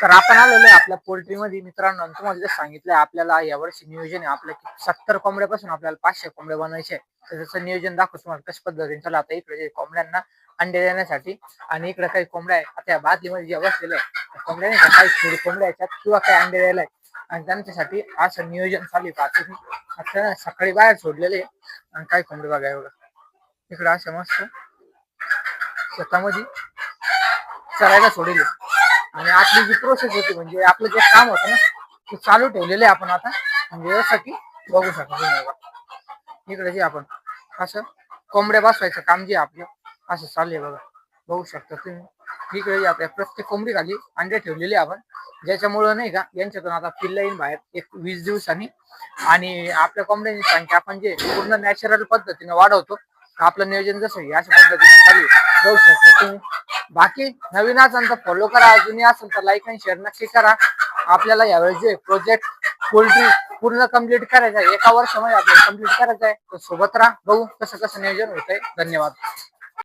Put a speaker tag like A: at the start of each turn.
A: तर आपण आलेलो आहे आपल्या पोल्ट्रीमध्ये मित्रांनो. तुम्हाला जे सांगितलंय आपल्याला यावर्षी नियोजन आहे आपल्या 70 कोंबड्यापासून आपल्याला 500 कोंबड्या बनवायचे आहे. तर त्याचं नियोजन दाखवतो तुम्हाला कशा पद्धतीने. चला आता इकडे कोंबड्यांना अंडे देण्यासाठी आणि इकडे काही कोंबड्या आहे आता या बादलीमध्ये जे बसलेले आहे कोंबड्या नाही का, काही थोडी कोंबड्या याच्यात किंवा काही अंडे द्यायला आहे आणि त्यांच्यासाठी असं नियोजन चालू आहे. पाहतो आता सकाळी बाहेर सोडलेले आणि काही कोंबडे बघा एवढं इकडे अशा मस्त शेतामध्ये चरायला सोडले आणि आपली जी प्रोसेस होती म्हणजे आपलं जे काम होतं ना ते चालू ठेवलेलं आहे आपण आता. म्हणजे जसं की बघू शकता तुम्ही इकडे जे आपण असं कोंबड्या बसवायचं काम जे आपलं असं चालू आहे बघा. बघू शकता तुम्ही इकडे आता प्रत्येक कोंबडी खाली अंडे ठेवलेले आपण, ज्याच्यामुळं नाही का यांच्यातून आता पिल्ला येईल बाहेर एक 20 दिवसांनी. आणि आपल्या कोंबड्यांची संख्या आपण जे पूर्ण नॅचरल पद्धतीने वाढवतो. आपलं नियोजन जसं आहे अशा पद्धतीने चालू आहे. बघू शकता तुम्ही. बाकी नवीन असेल तर फॉलो करा, जुनी असेल तर लाईक आणि शेअर नक्की करा. आपल्याला यावेळेस जे प्रोजेक्ट पोल्ट्री पूर्ण कम्प्लीट करायचं आहे, एका वर्षामध्ये आपल्याला कम्प्लीट करायचं आहे. तर सोबत राहा, बघू कसं कसं नियोजन होतंय. धन्यवाद.